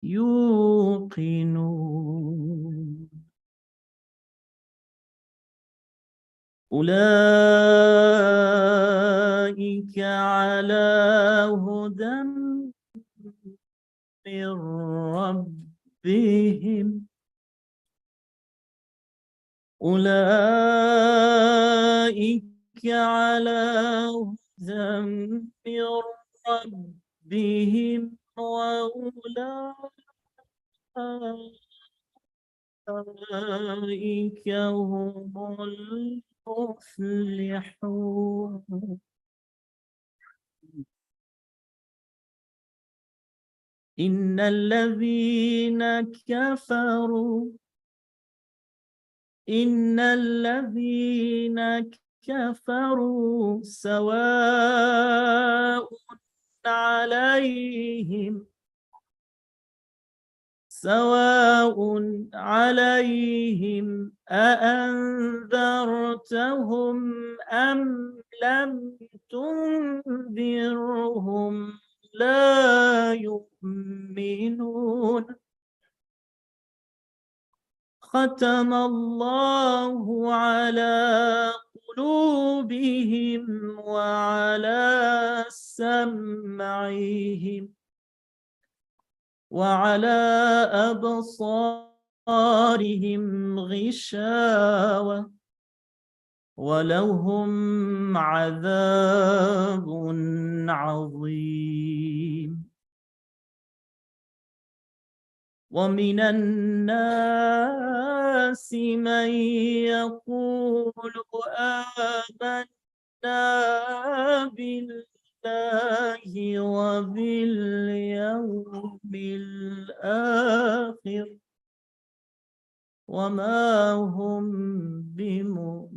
يوقنون أولئك على هدى من ربهم أولئك على هدى من ربهم وأولئك هم المفلحون إن الذين كفروا سواء عليهم أأنذرتهم أم لم تنذرهم لا يؤمنون ختم الله على قلوبهم وعلى سمعهم وعلى أبصارهم غشاوة ولهم عذاب عظيم ومن الناس من يقول آمنا بالله وباليوم الآخر وما هم بمؤمنين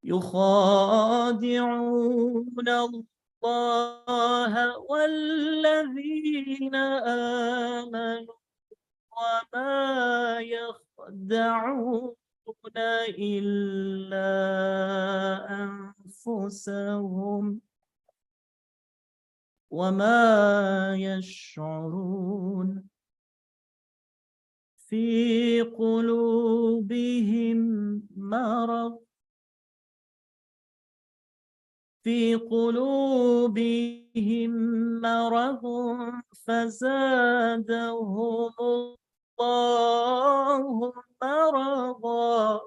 يخادعون الله والذين آمنوا وما يخدعون إلا أنفسهم وما يشعرون في قلوبهم مرض فزادهم الله مرضا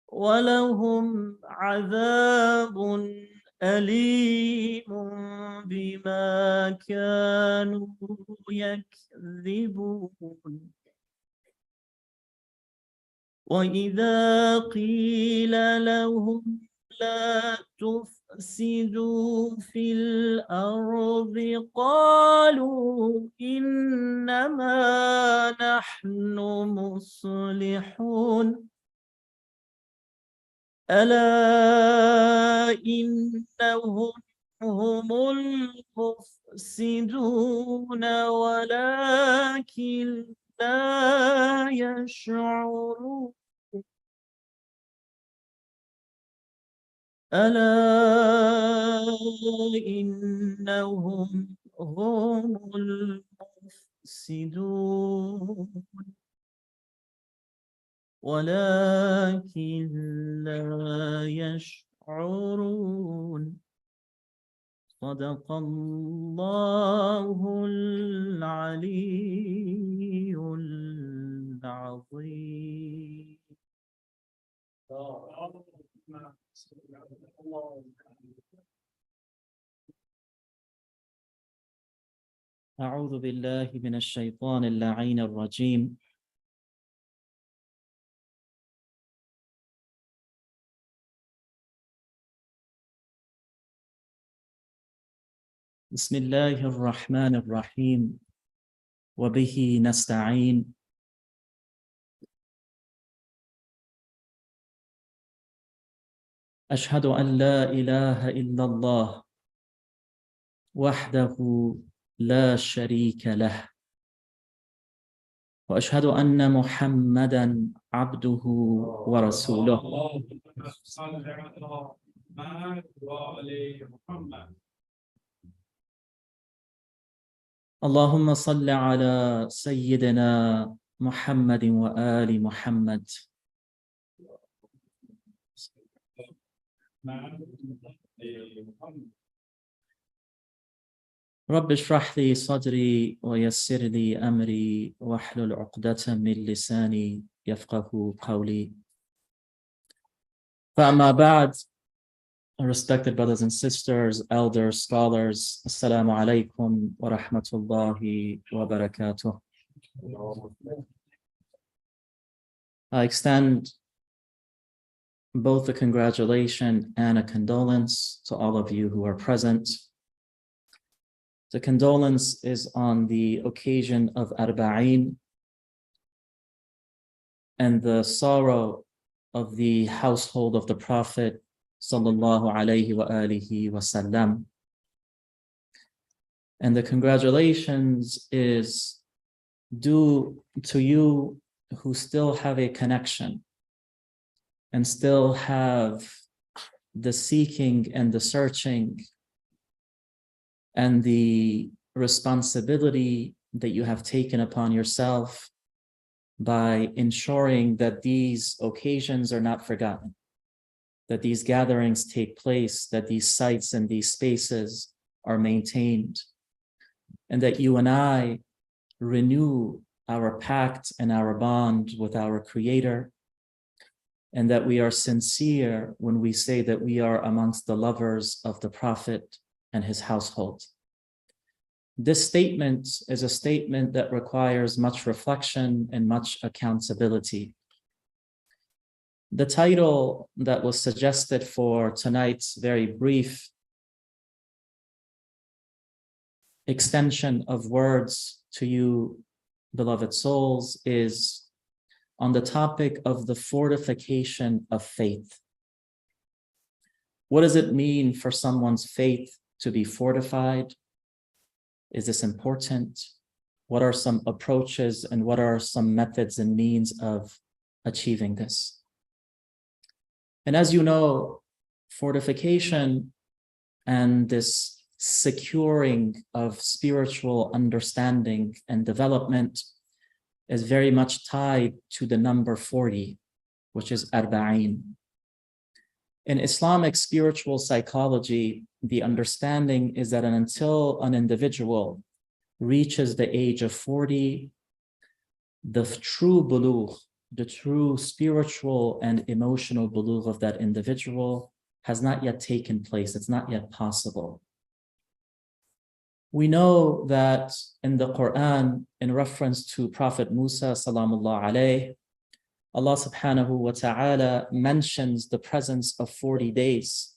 ولهم عذاب أليم بما كانوا يكذبون وإذا قيل لهم لا تفسدوا في الأرض قالوا إنما نحن مصلحون ألا إنهم هم المفسدون ولكن لا يشعرون ألا إنهم هم المفسدون ولكن لا يشعرون صدق الله العلي العظيم. أعوذ بالله من الشيطان اللعين الرجيم. بسم الله الرحمن الرحيم وبه نستعين. أشهد أن لا إله إلا الله وحده لا شريك له وأشهد أن محمدًا عبده ورسوله. اللهم صل على سيدنا محمد وآل محمد. رب اشرح لي صدري ويسر لي أمري واحلل عقدة من لساني يفقه قولي. فأما بعد, respected brothers and sisters, elders, scholars, Assalamu alaikum wa rahmatullahi wa barakatuh. I extend both a congratulation and a condolence to all of you who are present. The condolence is on the occasion of Arbaeen and the sorrow of the household of the Prophet sallallahu alaihi wa alihi wasallam. And the congratulations is due to you who still have a connection and still have the seeking and the searching and the responsibility that you have taken upon yourself by ensuring that these occasions are not forgotten, that these gatherings take place, that these sites and these spaces are maintained, and that you and I renew our pact and our bond with our Creator, and that we are sincere when we say that we are amongst the lovers of the Prophet and his household. This statement is a statement that requires much reflection and much accountability. The title that was suggested for tonight's very brief extension of words to you, beloved souls, is on the topic of the fortification of faith. What does it mean for someone's faith to be fortified? Is this important? What are some approaches and what are some methods and means of achieving this? And as you know, fortification and this securing of spiritual understanding and development is very much tied to the number 40, which is Arbaeen. In Islamic spiritual psychology, the understanding is that until an individual reaches the age of 40, the true bulugh, the true spiritual and emotional bulugh of that individual has not yet taken place. It's not yet possible. We know that in the Quran, in reference to Prophet Musa, salamullah alayh, Allah subhanahu wa ta'ala mentions the presence of 40 days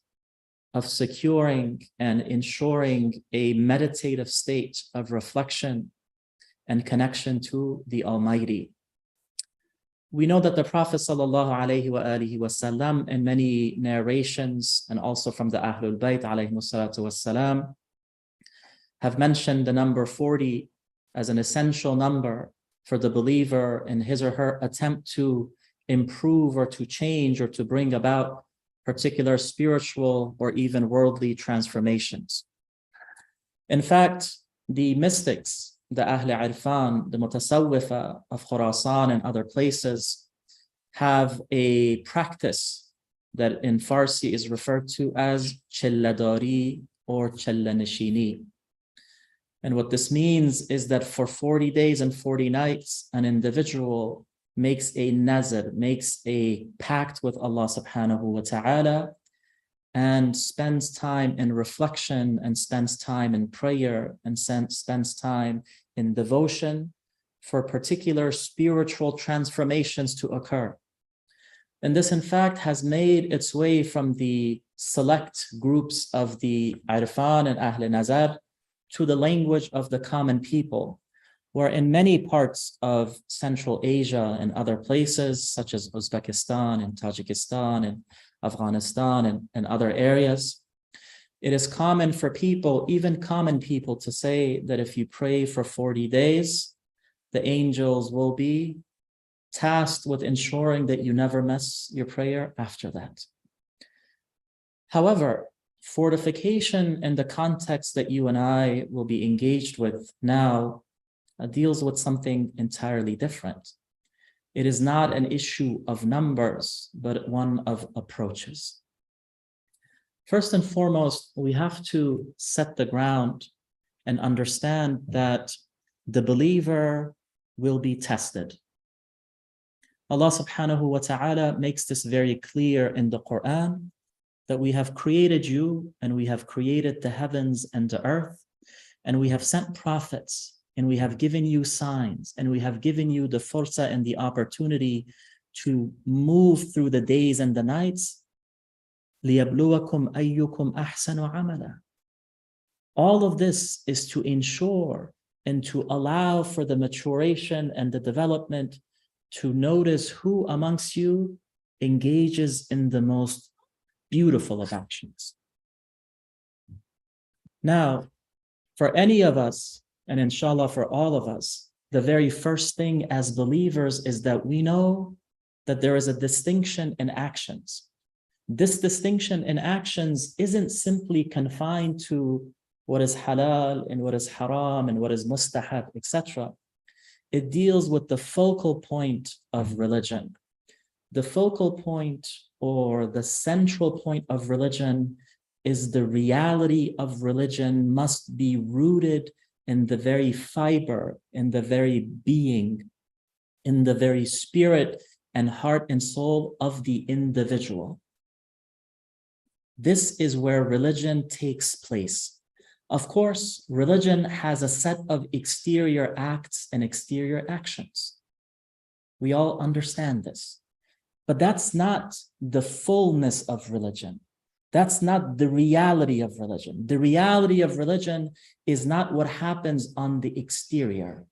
of securing and ensuring a meditative state of reflection and connection to the Almighty. We know that the Prophet sallallahu alaihi wa alihi wasallam, in many narrations and also from the Ahlul Bayt alayhi salatu wassalam, have mentioned the number 40 as an essential number for the believer in his or her attempt to improve or to change or to bring about particular spiritual or even worldly transformations. In fact, the mystics, the Ahl Irfan, the Mutasawwifa of Khurasan and other places, have a practice that in Farsi is referred to as Chelladari or Chellanishini. And what this means is that for 40 days and 40 nights, an individual makes a nazar, makes a pact with Allah subhanahu wa ta'ala, and spends time in reflection and spends time in prayer and spends time in devotion for particular spiritual transformations to occur. And this, in fact, has made its way from the select groups of the Irfan and Ahl Nazar to the language of the common people, where in many parts of Central Asia and other places, such as Uzbekistan and Tajikistan and Afghanistan and other areas, it is common for people, even common people, to say that if you pray for 40 days, the angels will be tasked with ensuring that you never miss your prayer after that. However, Fortification in the context that you and I will be engaged with now deals with something entirely different. It is not an issue of numbers, but one of approaches. First and foremost, we have to set the ground and understand that the believer will be tested. Allah subhanahu wa ta'ala makes this very clear in the Quran, that we have created you and we have created the heavens and the earth, and we have sent prophets and we have given you signs and we have given you the fursa and the opportunity to move through the days and the nights. لِيَبْلُوَكُمْ أَيُّكُمْ أَحْسَنُ عَمَلًا. All of this is to ensure and to allow for the maturation and the development to notice who amongst you engages in the most beautiful of actions. Now, for any of us, and inshallah for all of us, the very first thing as believers is that we know that there is a distinction in actions. This distinction in actions isn't simply confined to what is halal and what is haram and what is mustahab, etc. It deals with the focal point of religion. The focal point or the central point of religion is the reality of religion must be rooted in the very fiber, in the very being, in the very spirit and heart and soul of the individual. This is where religion takes place. Of course, religion has a set of exterior acts and exterior actions. We all understand this. But that's not the fullness of religion. That's not the reality of religion. The reality of religion is not what happens on the exterior.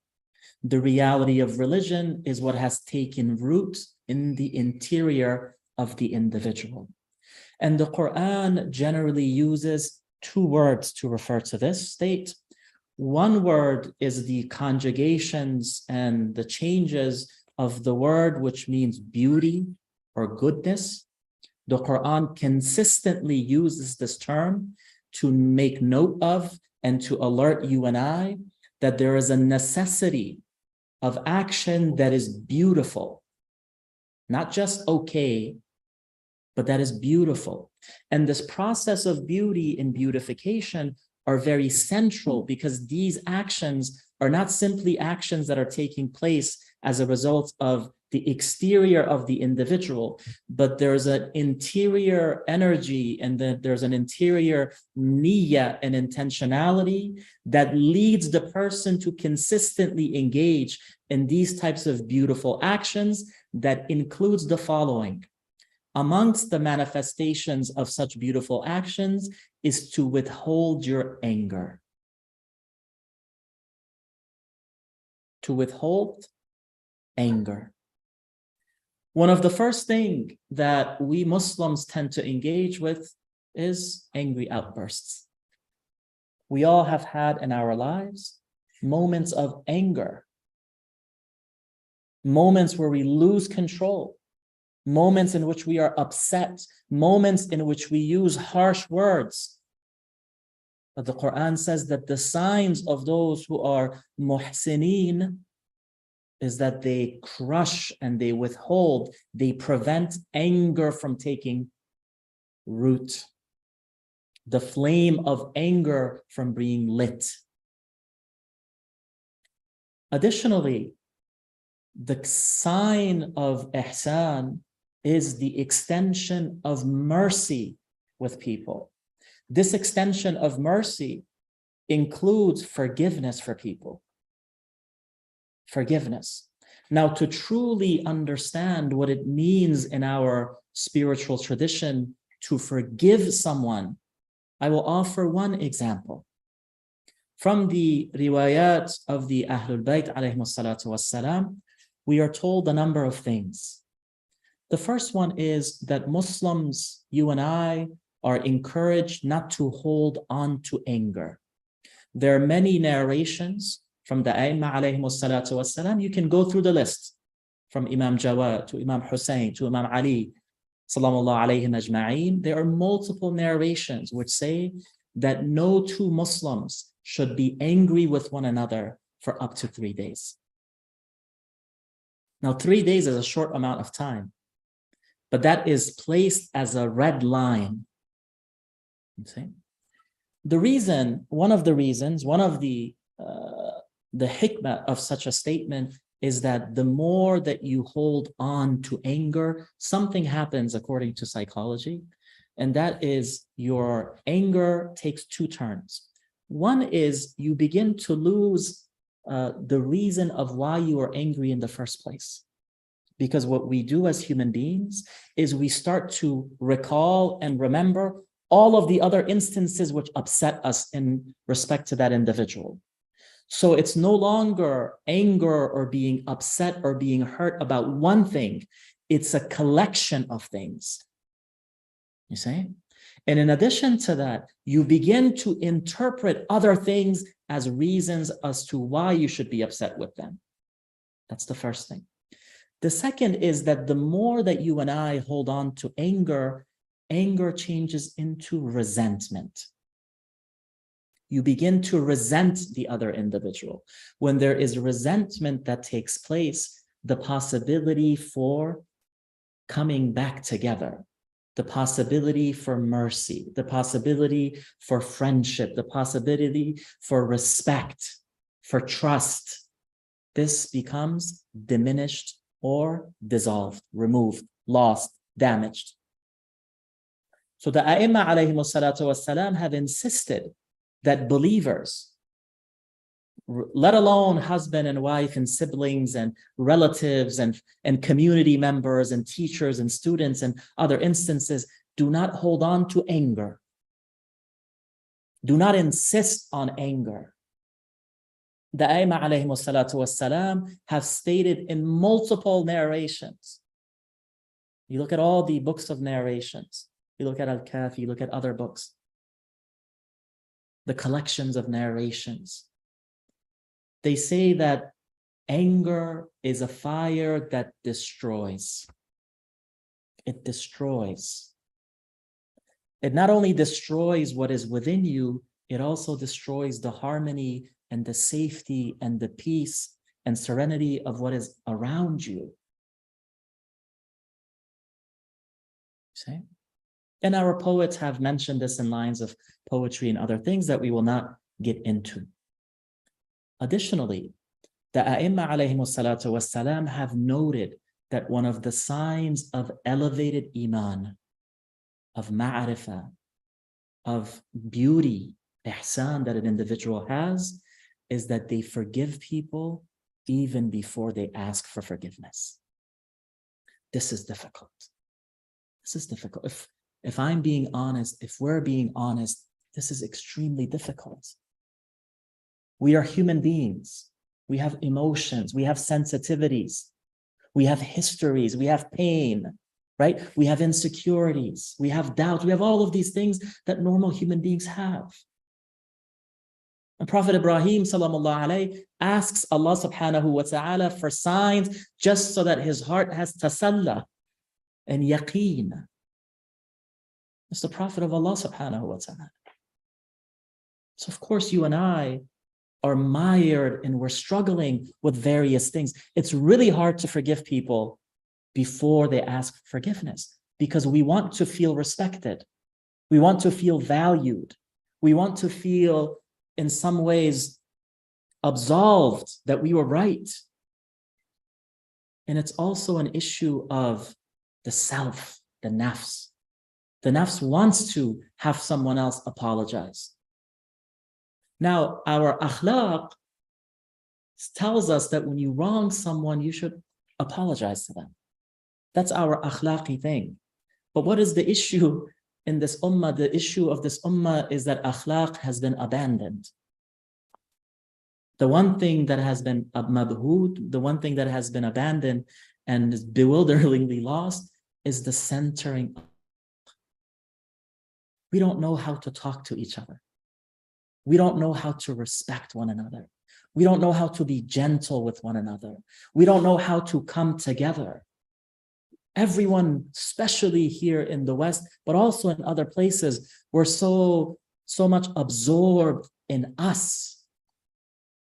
The reality of religion is what has taken root in the interior of the individual. And the Quran generally uses two words to refer to this state. One word is the conjugations and the changes of the word which means beauty or goodness. The Quran consistently uses this term to make note of and to alert you and I that there is a necessity of action that is beautiful, not just okay, but that is beautiful. And this process of beauty and beautification are very central because these actions are not simply actions that are taking place as a result of the exterior of the individual, but there's an interior energy and there's an interior niyyah and intentionality that leads the person to consistently engage in these types of beautiful actions that includes the following. Amongst the manifestations of such beautiful actions is to withhold your anger. To withhold anger. One of the first things that we Muslims tend to engage with is angry outbursts. We all have had in our lives moments of anger, moments where we lose control, moments in which we are upset, moments in which we use harsh words. But the Quran says that the signs of those who are muhsineen is that they crush and they withhold, they prevent anger from taking root, the flame of anger from being lit. Additionally, the sign of ihsan is the extension of mercy with people. This extension of mercy includes forgiveness for people. Forgiveness. Now, to truly understand what it means in our spiritual tradition to forgive someone, I will offer one example. From the riwayat of the Ahlul Bayt alayhimus salatu wassalam, we are told a number of things. The first one is that Muslims, you and I, are encouraged not to hold on to anger. There are many narrations from the Aimma alayhimus salatu wassalam. You can go through the list from Imam Jawad to Imam Husayn to Imam Ali, sallallahu alayhim ajma'in, there are multiple narrations which say that no two Muslims should be angry with one another for up to 3 days. Now, 3 days is a short amount of time, but that is placed as a red line. You see? One of the hikmah of such a statement is that the more that you hold on to anger, something happens according to psychology, and that is your anger takes 2 turns. One is you begin to lose the reason of why you are angry in the first place. Because what we do as human beings is we start to recall and remember all of the other instances which upset us in respect to that individual. So it's no longer anger or being upset or being hurt about one thing. It's a collection of things. You see? And in addition to that, you begin to interpret other things as reasons as to why you should be upset with them. That's the first thing. The second is that the more that you and I hold on to anger, anger changes into resentment. You begin to resent the other individual. When there is resentment that takes place, the possibility for coming back together, the possibility for mercy, the possibility for friendship, the possibility for respect, for trust, this becomes diminished or dissolved, removed, lost, damaged. So the A'imma alayhimus salatu wassalam have insisted that believers, let alone husband and wife and siblings and relatives and community members and teachers and students and other instances, do not hold on to anger. Do not insist on anger. The A'imma alayhimus salatu wassalam have stated in multiple narrations. You look at all the books of narrations. You look at Al-Kafi, you look at other books. The collections of narrations. They say that anger is a fire that destroys. It destroys. It not only destroys what is within you, it also destroys the harmony and the safety and the peace and serenity of what is around you. See? And our poets have mentioned this in lines of poetry and other things that we will not get into. Additionally, the A'imma alayhimus salatu wassalam have noted that one of the signs of elevated iman, of ma'rifah, of beauty, ihsan that an individual has, is that they forgive people even before they ask for forgiveness. This is difficult. This is difficult. If I'm being honest, if we're being honest, this is extremely difficult. We are human beings. We have emotions. We have sensitivities. We have histories. We have pain, right? We have insecurities. We have doubt. We have all of these things that normal human beings have. And Prophet Ibrahim sallallahu alayhi asks Allah subhanahu wa ta'ala for signs just so that his heart has tasalla and yaqeen. It's the Prophet of Allah subhanahu wa ta'ala. So of course you and I are mired and we're struggling with various things. It's really hard to forgive people before they ask for forgiveness because we want to feel respected. We want to feel valued. We want to feel in some ways absolved that we were right. And it's also an issue of the self, the nafs. The nafs wants to have someone else apologize. Now, our akhlaq tells us that when you wrong someone, you should apologize to them. That's our akhlaqi thing. But what is the issue in this ummah? The issue of this ummah is that akhlaq has been abandoned. The one thing that has been mabhood, the one thing that has been abandoned and is bewilderingly lost is the centering. We don't know how to talk to each other. We don't know how to respect one another. We don't know how to be gentle with one another. We don't know how to come together. Everyone, especially here in the West, but also in other places, we're so much absorbed in us.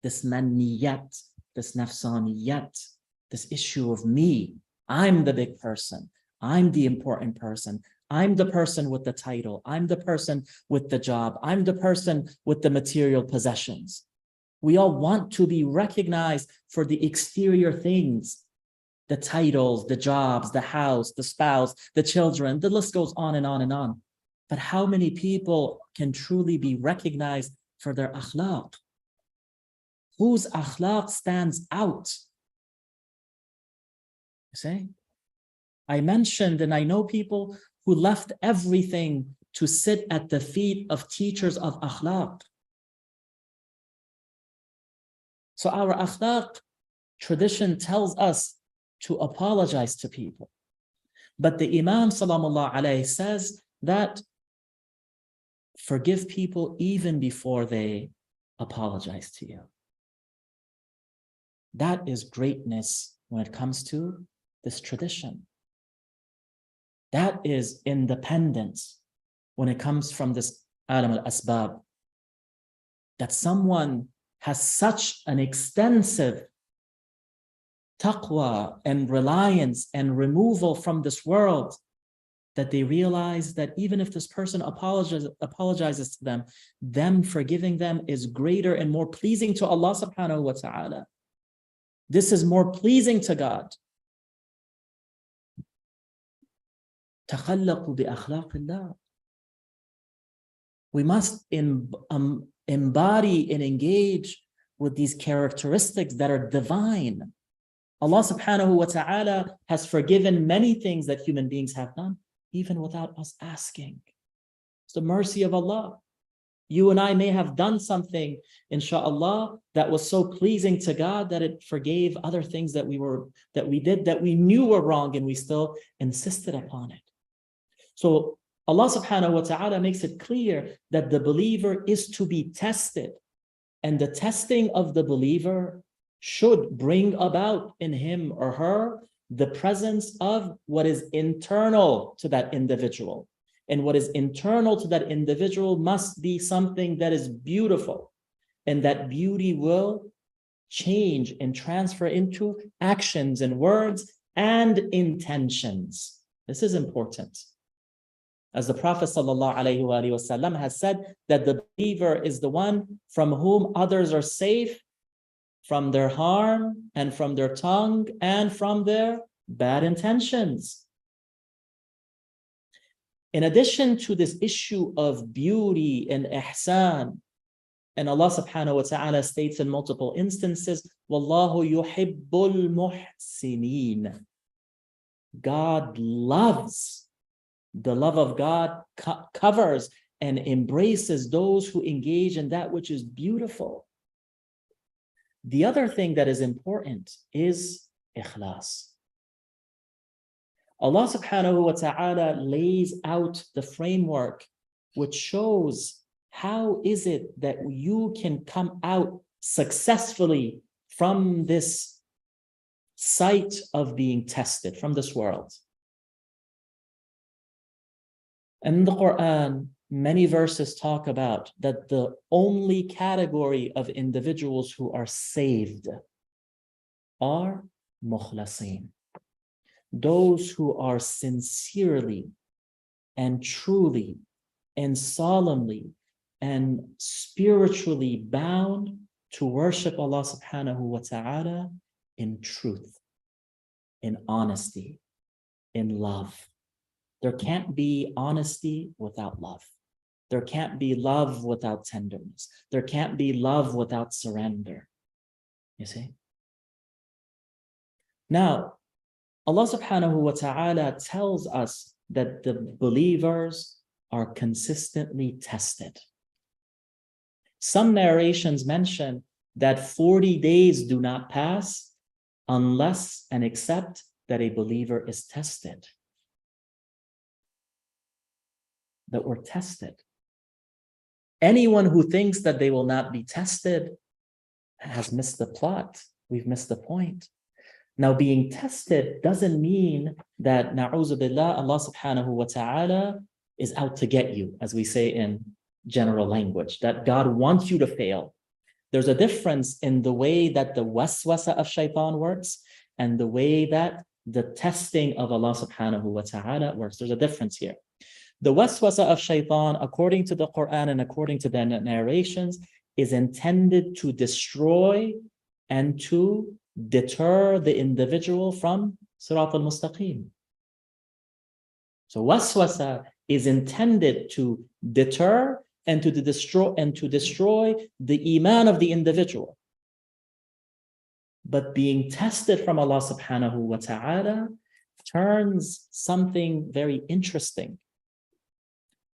This manniyat, this nafsaniyat, this issue of me. I'm the big person. I'm the important person. I'm the person with the title. I'm the person with the job. I'm the person with the material possessions. We all want to be recognized for the exterior things, the titles, the jobs, the house, the spouse, the children, the list goes on and on and on. But how many people can truly be recognized for their akhlaq? Whose akhlaq stands out? You see? I mentioned, and I know people who left everything to sit at the feet of teachers of akhlaq. So our akhlaq tradition tells us to apologize to people. But the Imam Salamullah alayhi says that forgive people even before they apologize to you. That is greatness when it comes to this tradition. That is independence when it comes from this alam al-asbab. That someone has such an extensive taqwa and reliance and removal from this world that they realize that even if this person apologizes to them forgiving them is greater and more pleasing to Allah subhanahu wa ta'ala. This is more pleasing to God. تخلقوا بأخلاق الله. We must embody and engage with these characteristics that are divine. Allah subhanahu wa ta'ala has forgiven many things that human beings have done, even without us asking. It's the mercy of Allah. You and I may have done something, inshallah, that was so pleasing to God that it forgave other things that we did that we knew were wrong, and we still insisted upon it. So Allah subhanahu wa ta'ala makes it clear that the believer is to be tested, and the testing of the believer should bring about in him or her the presence of what is internal to that individual. And what is internal to that individual must be something that is beautiful, and that beauty will change and transfer into actions and words and intentions. This is important. As the Prophet ﷺ has said, that the believer is the one from whom others are safe from their harm and from their tongue and from their bad intentions. In addition to this issue of beauty and ihsan, and Allah subhanahu wa ta'ala states in multiple instances, Wallahu yuhibbul muhsinin. God loves, the love of God covers and embraces those who engage in that which is beautiful. The other thing that is important is ikhlas. Allah subhanahu wa ta'ala lays out the framework which shows how is it that you can come out successfully from this site of being tested, from this world. And in the Quran, many verses talk about that the only category of individuals who are saved are mukhlasin. Those who are sincerely and truly and solemnly and spiritually bound to worship Allah subhanahu wa ta'ala in truth, in honesty, in love. There can't be honesty without love. There can't be love without tenderness. There can't be love without surrender. You see? Now, Allah subhanahu wa ta'ala tells us that the believers are consistently tested. Some narrations mention that 40 days do not pass unless and except that a believer is tested. That we're tested. Anyone who thinks that they will not be tested has missed the plot. We've missed the point. Now, being tested doesn't mean that, na'uzu billah, Allah subhanahu wa ta'ala is out to get you, as we say in general language, that God wants you to fail. There's a difference in the way that the waswasa of shaitan works and the way that the testing of Allah subhanahu wa ta'ala works. There's a difference here. The waswasa of shaitan, according to the Quran and according to the narrations, is intended to destroy and to deter the individual from Sirat al-Mustaqim. So waswasa is intended to deter and to destroy the iman of the individual. But being tested from Allah subhanahu wa ta'ala turns something very interesting.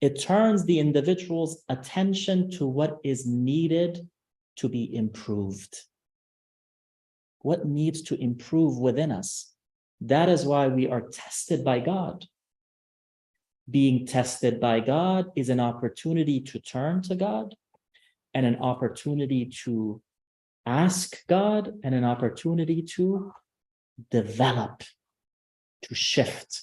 It turns the individual's attention to what is needed to be improved. What needs to improve within us. That is why we are tested by God. Being tested by God is an opportunity to turn to God and an opportunity to ask God and an opportunity to develop, to shift,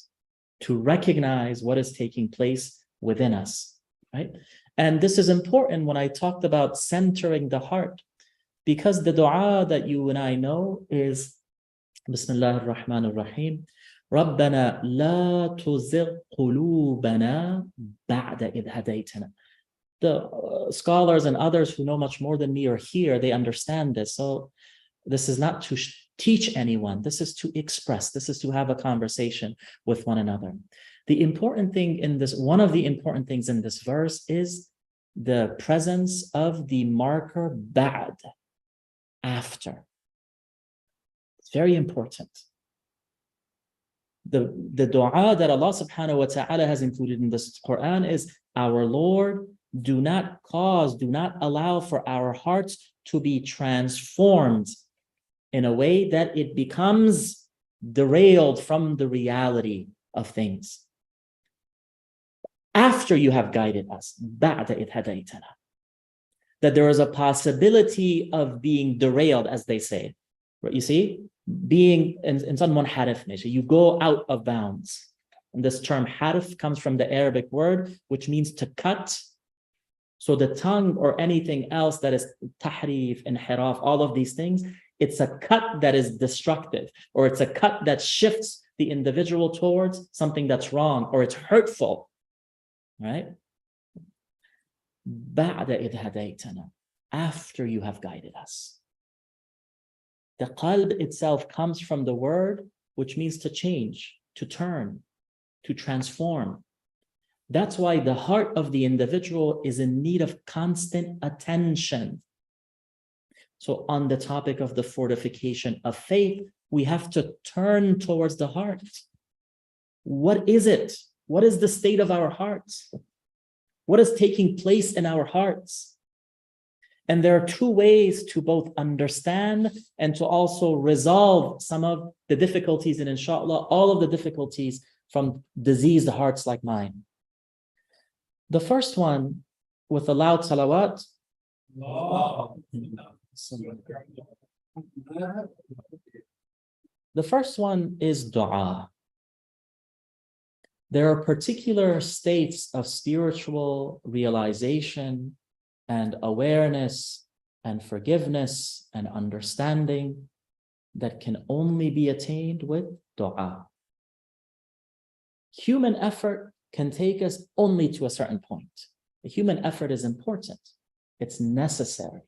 to recognize what is taking place within us, right? And this is important when I talked about centering the heart, because the dua that you and I know is Bismillah ar-Rahman ar-Rahim. رَبَّنَا لَا تُزِغْ قُلُوبَنَا بَعْدَ إِذْ هَدَيْتَنَا. The scholars and others who know much more than me are here, they understand this. So this is not to teach anyone. This is to express. This is to have a conversation with one another. The important thing in this, one of the important things in this verse is the presence of the marker ba'd, after. It's very important. The dua that Allah subhanahu wa ta'ala has included in this Quran is, our Lord, do not allow for our hearts to be transformed in a way that it becomes derailed from the reality of things. After you have guided us, بَعْدَ إِذْ هَدَيْتَنَا, that there is a possibility of being derailed, as they say. Right? You see, being in some munharif nature, you go out of bounds. And this term harif comes from the Arabic word, which means to cut. So the tongue or anything else that is tahrif, inhiraf, all of these things, it's a cut that is destructive, or it's a cut that shifts the individual towards something that's wrong, or it's hurtful, right? بَعْدَ إِذْ هَدَيْتَنَا, after you have guided us. The qalb itself comes from the word which means to change, to turn, to transform. That's why the heart of the individual is in need of constant attention. So on the topic of the fortification of faith, we have to turn towards the heart. What is it? What is the state of our hearts? What is taking place in our hearts? And there are two ways to both understand and to also resolve some of the difficulties, and inshallah, all of the difficulties from diseased hearts like mine. The first one, with a loud salawat. The first one is dua. There are particular states of spiritual realization and awareness and forgiveness and understanding that can only be attained with dua. Human effort can take us only to a certain point. The human effort is important. It's necessary.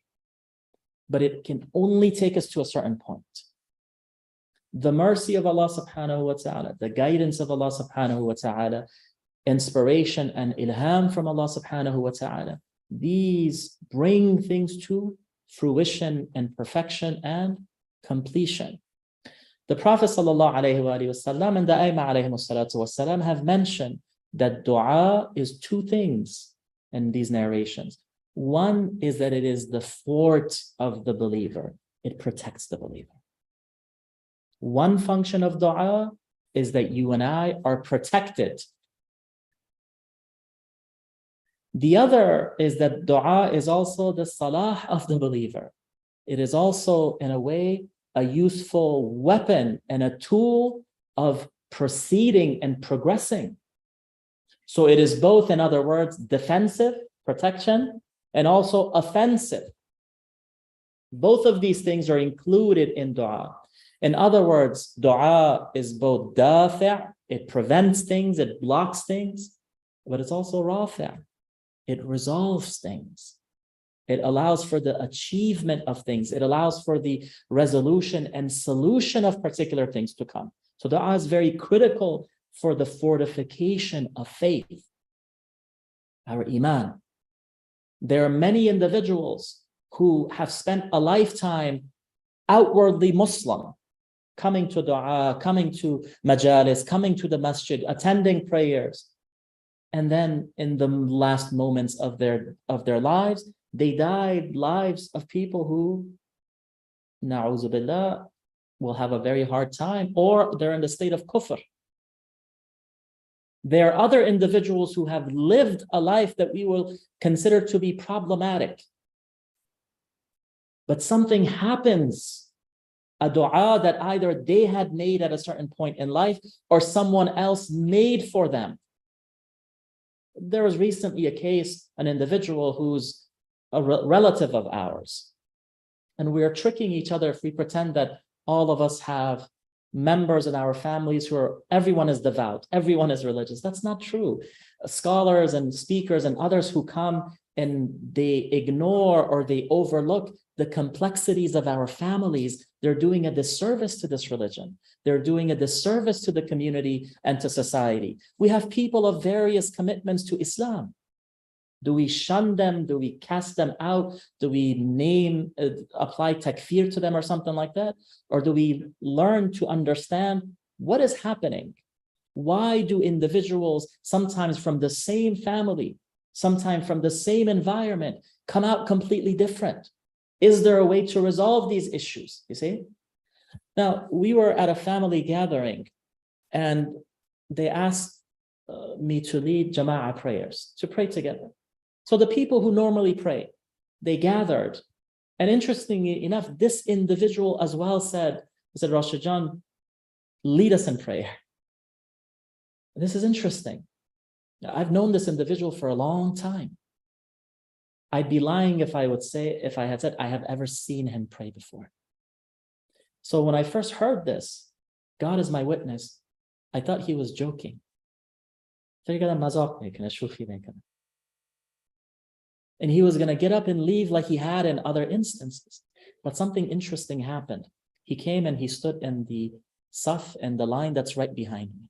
But it can only take us to a certain point. The mercy of Allah subhanahu wa ta'ala, the guidance of Allah subhanahu wa ta'ala, inspiration and ilham from Allah subhanahu wa ta'ala, these bring things to fruition and perfection and completion. The Prophet sallallahu alayhi wa sallam and the Aimah alayhi salatu wasalam have mentioned that dua is two things in these narrations. One is that it is the fort of the believer. It protects the believer. One function of dua is that you and I are protected. The other is that dua is also the salah of the believer. It is also, in a way, a useful weapon and a tool of proceeding and progressing. So it is both, in other words, defensive, protection, and also offensive. Both of these things are included in dua. In other words, dua is both dafi', it prevents things, it blocks things, but it's also rafi', it resolves things. It allows for the achievement of things. It allows for the resolution and solution of particular things to come. So dua is very critical for the fortification of faith, our iman. There are many individuals who have spent a lifetime outwardly Muslim, coming to dua, coming to majalis, coming to the masjid, attending prayers. And then in the last moments of their lives, they died lives of people who, na'uzu billah, will have a very hard time, or they're in the state of kufr. There are other individuals who have lived a life that we will consider to be problematic. But something happens, a dua that either they had made at a certain point in life or someone else made for them. There was recently a case, an individual who's a relative of ours. And we are tricking each other if we pretend that all of us have members in our families who are, everyone is devout, everyone is religious. That's not true. Scholars and speakers and others who come and they ignore or they overlook the complexities of our families, they're doing a disservice to this religion. They're doing a disservice to the community and to society. We have people of various commitments to Islam. Do we shun them? Do we cast them out? Do we apply takfir to them or something like that? Or do we learn to understand what is happening? Why do individuals, sometimes from the same family, sometimes from the same environment, come out completely different? Is there a way to resolve these issues? You see? Now, we were at a family gathering and they asked me to lead Jama'ah prayers, to pray together. So the people who normally pray, they gathered. And interestingly enough, this individual as well said, Rashid John, lead us in prayer. This is interesting. I've known this individual for a long time. I'd be lying if I had said I have ever seen him pray before. So when I first heard this, God is my witness, I thought he was joking. And he was going to get up and leave like he had in other instances. But something interesting happened. He came and he stood in the saf and the line that's right behind me.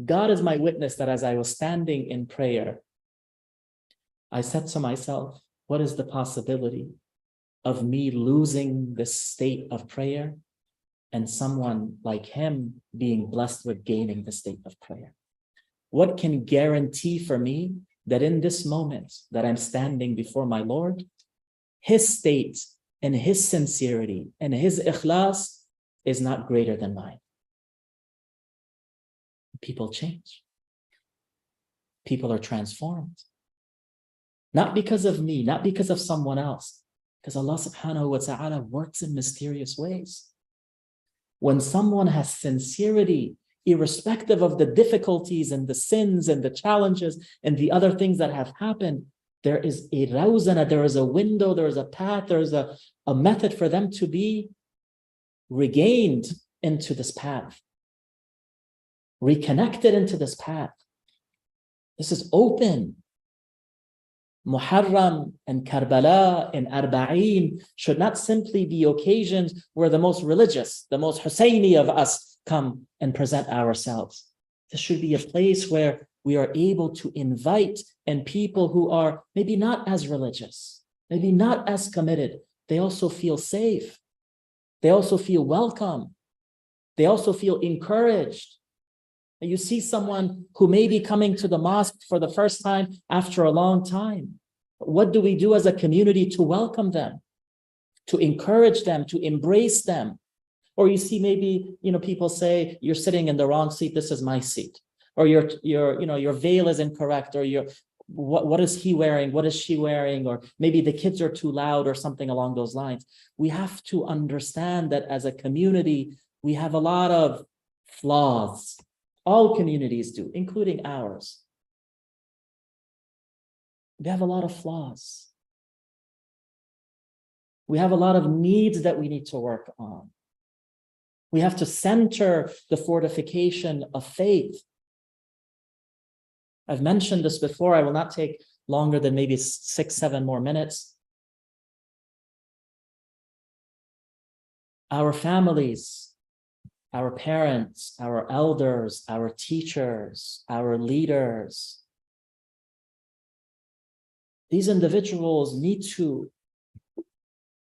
God is my witness that as I was standing in prayer, I said to myself, what is the possibility of me losing the state of prayer and someone like him being blessed with gaining the state of prayer? What can guarantee for me that in this moment that I'm standing before my Lord, his state and his sincerity and his ikhlas is not greater than mine? People change. People are transformed. Not because of me, not because of someone else, because Allah subhanahu wa ta'ala works in mysterious ways. When someone has sincerity, irrespective of the difficulties and the sins and the challenges and the other things that have happened, there is a rawzana, there is a window, there is a path, there is a method for them to be regained into this path, reconnected into this path. This is open. Muharram and Karbala and Arbaeen should not simply be occasions where the most religious, the most Husayni of us come and present ourselves. This should be a place where we are able to invite and people who are maybe not as religious, maybe not as committed, they also feel safe. They also feel welcome. They also feel encouraged. You see someone who may be coming to the mosque for the first time after a long time. What do we do as a community to welcome them, to encourage them, to embrace them? Or you see maybe, people say, you're sitting in the wrong seat, this is my seat. Or your veil is incorrect, or what is he wearing? What is she wearing? Or maybe the kids are too loud or something along those lines. We have to understand that as a community, we have a lot of flaws. All communities do, including ours. We have a lot of flaws. We have a lot of needs that we need to work on. We have to center the fortification of faith. I've mentioned this before. I will not take longer than maybe 6-7 more minutes. Our families, our parents, our elders, our teachers, our leaders, these individuals need to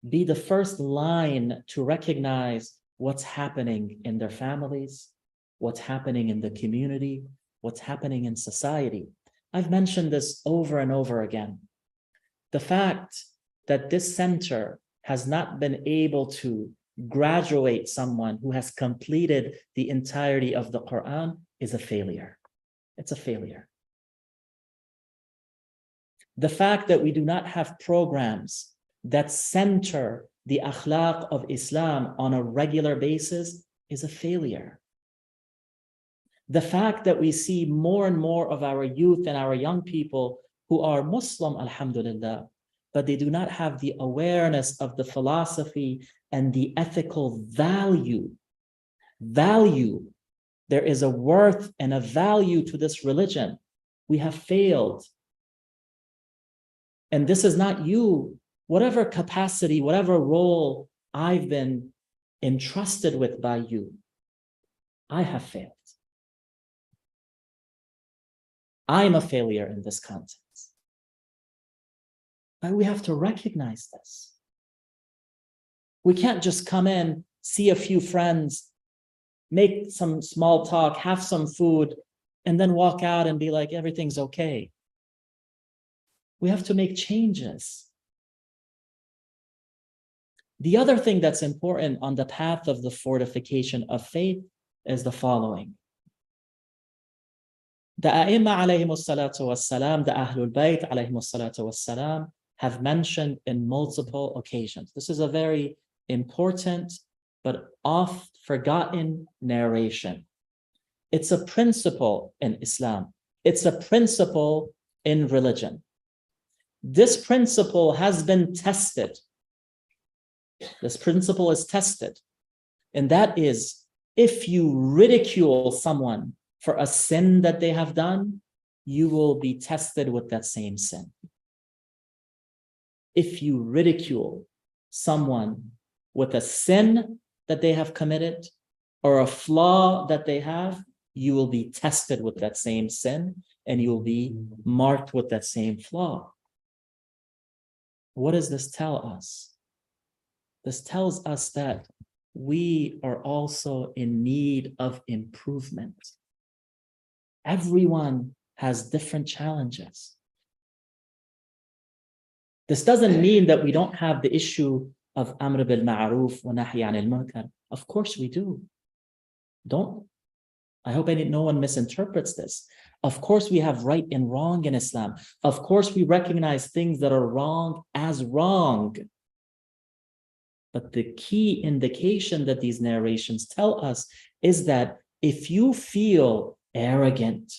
be the first line to recognize what's happening in their families, what's happening in the community, what's happening in society. I've mentioned this over and over again. The fact that this center has not been able to graduate someone who has completed the entirety of the Quran is a failure. It's a failure. The fact that we do not have programs that center the akhlaq of Islam on a regular basis is a failure. The fact that we see more and more of our youth and our young people who are Muslim, alhamdulillah, but they do not have the awareness of the philosophy and the ethical value. There is a worth and a value to this religion. We have failed. And this is not you. Whatever capacity, whatever role I've been entrusted with by you, I have failed. I'm a failure in this context. But we have to recognize this. We can't just come in, see a few friends, make some small talk, have some food, and then walk out and be like, everything's okay. We have to make changes. The other thing that's important on the path of the fortification of faith is the following. The A'imma alayhimu salatu wassalam, the Ahlul Bayt alayhimu salatu wassalam, have mentioned in multiple occasions. This is a very important but oft forgotten narration. It's a principle in Islam. It's a principle in religion. This principle has been tested. This principle is tested. And that is, if you ridicule someone for a sin that they have done, you will be tested with that same sin. If you ridicule someone with a sin that they have committed or a flaw that they have, you will be tested with that same sin and you will be marked with that same flaw. What does this tell us? This tells us that we are also in need of improvement. Everyone has different challenges. This doesn't mean that we don't have the issue of amr bil ma'ruf wa nahy anil munkar. Of course we do. I hope no one misinterprets this. Of course we have right and wrong in Islam. Of course we recognize things that are wrong as wrong. But the key indication that these narrations tell us is that if you feel arrogant,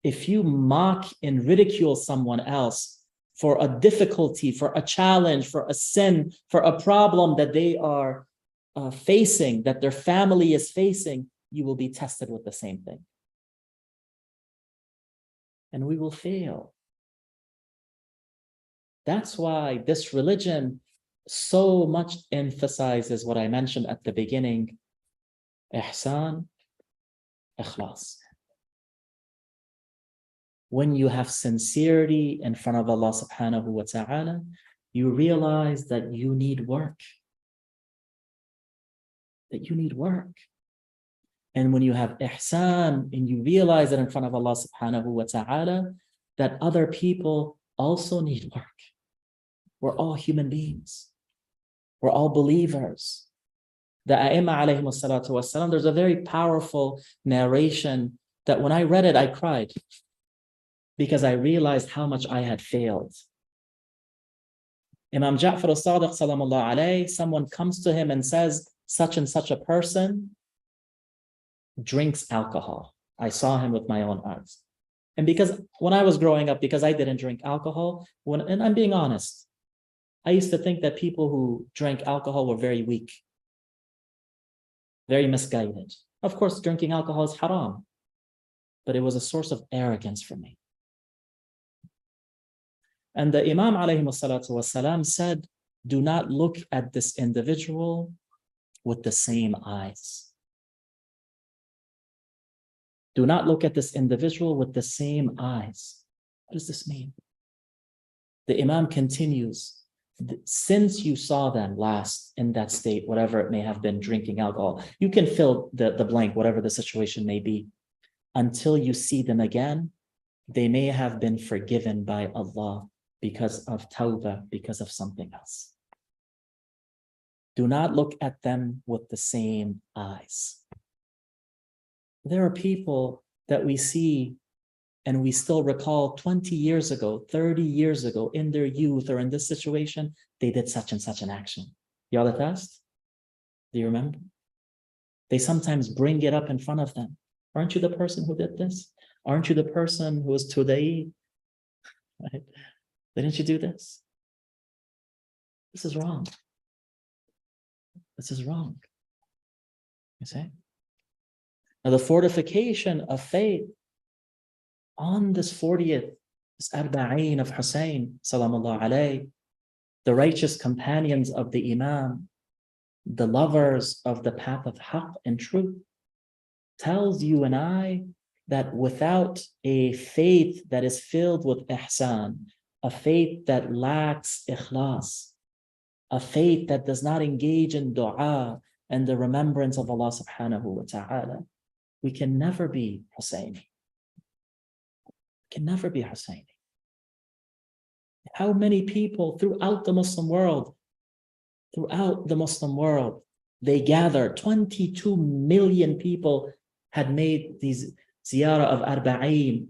if you mock and ridicule someone else for a difficulty, for a challenge, for a sin, for a problem that they are facing, that their family is facing, you will be tested with the same thing. And we will fail. That's why this religion so much emphasizes what I mentioned at the beginning: ihsan, ikhlas. When you have sincerity in front of Allah subhanahu wa ta'ala, you realize that you need work. That you need work. And when you have ihsan and you realize that in front of Allah subhanahu wa ta'ala, that other people also need work. We're all human beings. We're all believers. The A'imma alayhimu salatu wassalam, there's a very powerful narration that when I read it, I cried. because I realized how much I had failed. Imam Ja'far al-Sadiq salamullah alayhi, someone comes to him and says, such and such a person drinks alcohol. I saw him with my own eyes. And because when I was growing up, because I didn't drink alcohol, and I'm being honest, I used to think that people who drank alcohol were very weak, very misguided. Of course, drinking alcohol is haram, but it was a source of arrogance for me. And the Imam alayhi salatu wasalam said, do not look at this individual with the same eyes. Do not look at this individual with the same eyes. What does this mean? The Imam continues, since you saw them last in that state, whatever it may have been, drinking alcohol, you can fill the blank, whatever the situation may be, until you see them again, they may have been forgiven by Allah because of tawbah, because of something else. Do not look at them with the same eyes. There are people that we see and we still recall 20 years ago, 30 years ago, in their youth or in this situation, they did such and such an action. Y'all attest? Do you remember? They sometimes bring it up in front of them. Aren't you the person who did this? Aren't you the person who was today? Right? Didn't you do this? This is wrong. This is wrong. You see? Now, the fortification of faith on this 40th, this Arbaeen of Husayn, salamullah alayhi, the righteous companions of the Imam, the lovers of the path of haqq and truth, tells you and I that without a faith that is filled with ihsan, a faith that lacks ikhlas, a faith that does not engage in dua and the remembrance of Allah subhanahu wa ta'ala, we can never be Husayni. Can never be Husayni. How many people throughout the Muslim world, they gathered, 22 million people had made these ziyarah of Arbaeen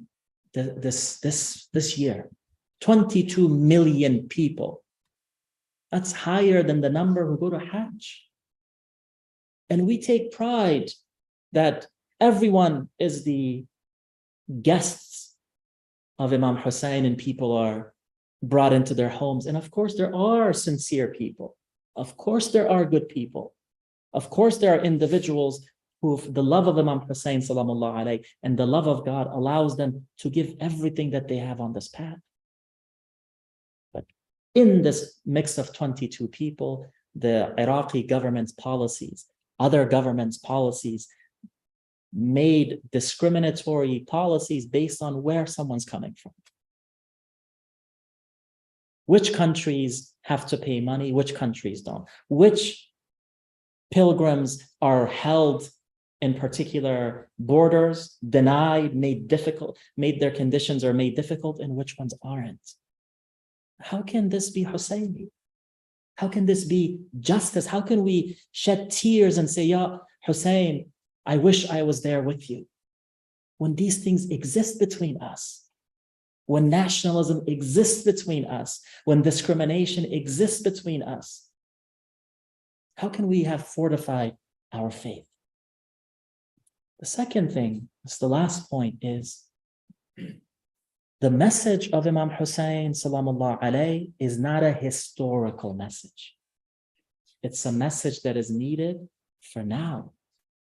this year. 22 million people. That's higher than the number who go to Hajj. And we take pride that everyone is the guests of Imam Husayn and people are brought into their homes. And of course, there are sincere people. Of course, there are good people. Of course, there are individuals who the love of Imam Husayn salamullah alayhi and the love of God allows them to give everything that they have on this path. But in this mix of 22 people, the Iraqi government's policies, other governments' policies, made discriminatory policies based on where someone's coming from. Which countries have to pay money, which countries don't. Which pilgrims are held in particular borders, denied, made their conditions are made difficult, and which ones aren't. How can this be Husayni? How can this be justice? How can we shed tears and say, Ya Husayn, I wish I was there with you? When these things exist between us, when nationalism exists between us, when discrimination exists between us, how can we have fortified our faith? The second thing, it's the last point, is the message of Imam Husayn salamullah alayhi is not a historical message. It's a message that is needed for now,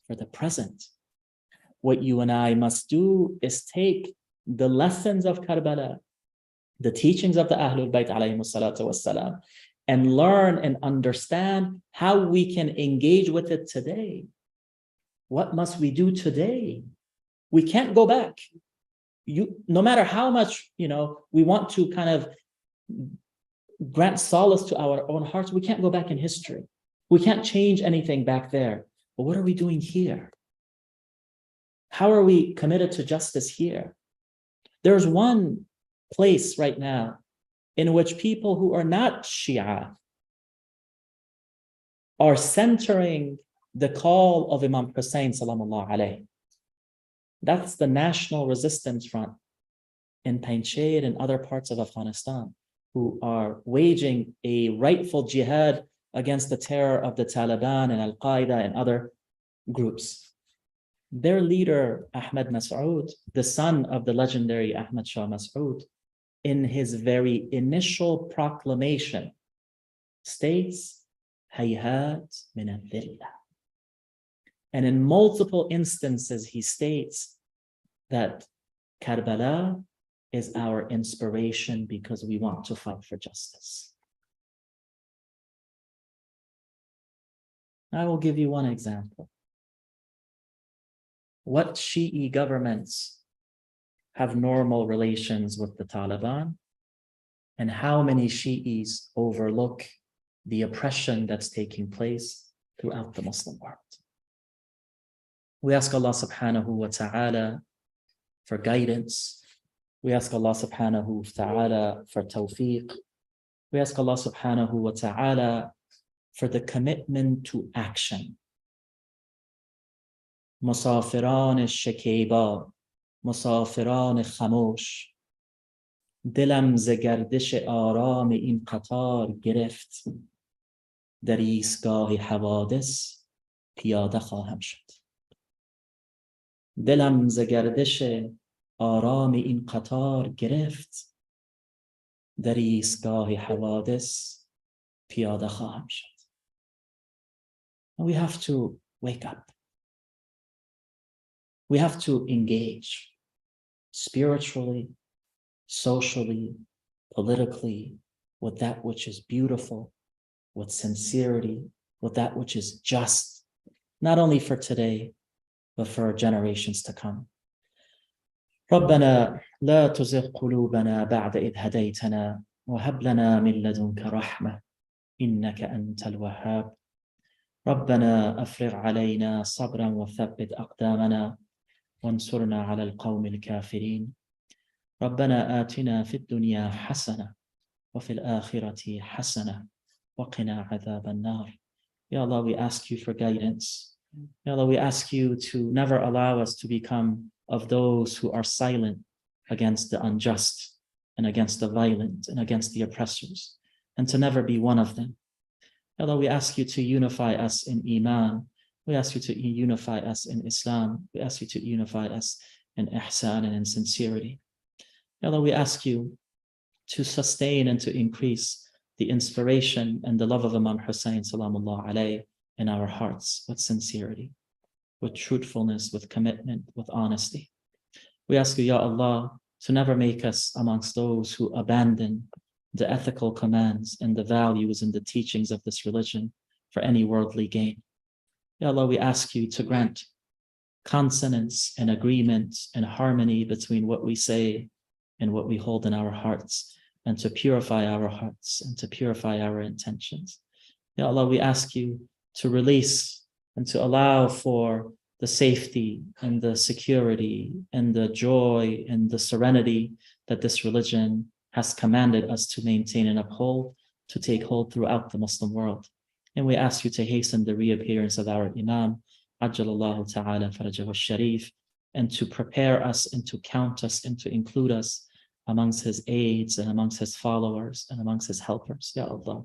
for the present. What you and I must do is take the lessons of Karbala, the teachings of the Ahlul Bayt alayhimus salatu wassalam, and learn and understand how we can engage with it today. What must we do today? We can't go back. No matter how much, we want to kind of grant solace to our own hearts, we can't go back in history. We can't change anything back there. But what are we doing here? How are we committed to justice here? There's one place right now in which people who are not Shia are centering the call of Imam Husayn salamullah alayhi. That's the National Resistance Front. in Panjshir and other parts of Afghanistan who are waging a rightful jihad against the terror of the Taliban and Al-Qaeda and other groups. Their leader, Ahmad Mas'ud, the son of the legendary Ahmad Shah Mas'ud, in his very initial proclamation states, Hayhat min al-dhillah. And in multiple instances, he states that Karbala is our inspiration because we want to fight for justice. I will give you one example. What Shi'i governments have normal relations with the Taliban, and how many Shi'is overlook the oppression that's taking place throughout the Muslim world. We ask Allah subhanahu wa ta'ala for guidance. We ask Allah subhanahu wa ta'ala for tawfiq. We ask Allah subhanahu wa ta'ala for the commitment to action. مسافران شکیبا، مسافران خموش، دلم ز گردش آرام این قطار گرفت، در ایستگاه حوادث پیاده خواهم شد. دلم ز گردش آرام این قطار گرفت، در ایستگاه حوادث پیاده خواهم شد. We have to wake up. We have to engage spiritually, socially, politically, with that which is beautiful, with sincerity, with that which is just, not only for today, but for generations to come. ربنا لا تزغ قلوبنا بعد إذ هديتنا وهب لنا من لدنك رحمة إنك أنت الوهاب. ربنا أفرغ علينا صبرا وثبت أقدامنا وانصرنا على القوم الكافرين. ربنا آتنا في الدنيا حسنة وفي الآخرة حسنة وقنا عذاب النار. Ya Allah, we ask you for guidance. Ya Allah, we ask you to never allow us to become of those who are silent against the unjust and against the violent and against the oppressors, and to never be one of them. Ya Allah, we ask you to unify us in Imam. We ask you to unify us in Islam. We ask you to unify us in ihsan and in sincerity. Ya Allah, we ask you to sustain and to increase the inspiration and the love of Imam Husayn salamullah alayhi in our hearts with sincerity, with truthfulness, with commitment, with honesty. We ask you, Ya Allah, to never make us amongst those who abandon the ethical commands and the values and the teachings of this religion for any worldly gain. Ya Allah, we ask you to grant consonance and agreement and harmony between what we say and what we hold in our hearts, and to purify our hearts and to purify our intentions. Ya Allah, we ask you to release and to allow for the safety and the security and the joy and the serenity that this religion has commanded us to maintain and uphold, to take hold throughout the Muslim world. And we ask you to hasten the reappearance of our Imam, Ajjalallahu Ta'ala Farajahu al-Sharif, and to prepare us and to count us and to include us amongst his aides and amongst his followers and amongst his helpers, Ya Allah,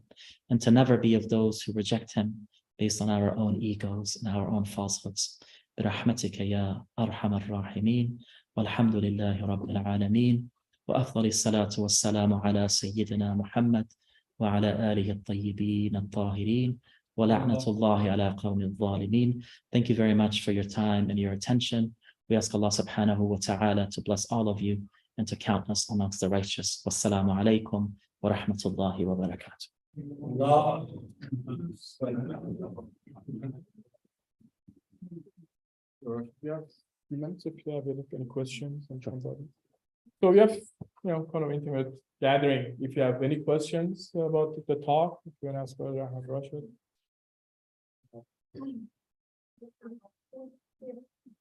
and to never be of those who reject him based on our own egos and our own falsehoods. برحمتك يا أرحم الراحمين والحمد لله رب العالمين وأفضل الصلاة والسلام على سيدنا محمد وعلى آله الطيبين الطاهرين ولعنة الله على قوم الظالمين. Thank you very much for your time and your attention. We ask Allah subhanahu wa ta'ala to bless all of you and to count us amongst the righteous. Wassalamu alaikum wa rahmatullahi wa barakatuh. We have a few minutes if you have any questions and somebody. So we have, kind of intimate gathering. If you have any questions about the talk, if you want to ask Ahmad Rashid.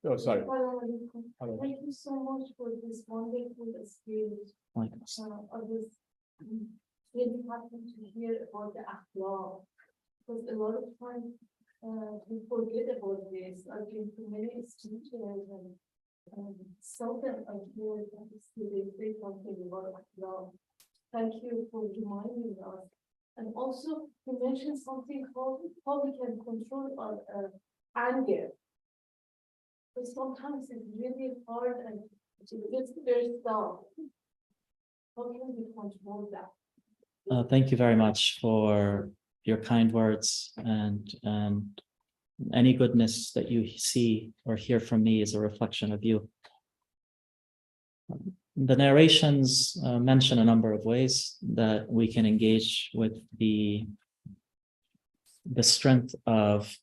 Oh, sorry. Hello. Thank you so much for this wonderful experience. I was really happy to hear about the akhlaq, because a lot of times we forget about this. I've been to many speeches and Something I hear that is they say something about love. Thank you for reminding us. And also, you mentioned something called how we can control our anger. But sometimes it's really hard and it's very tough. How can we control that? Thank you very much for your kind words, and any goodness that you see or hear from me is a reflection of you. The narrations mention a number of ways that we can engage with the strength of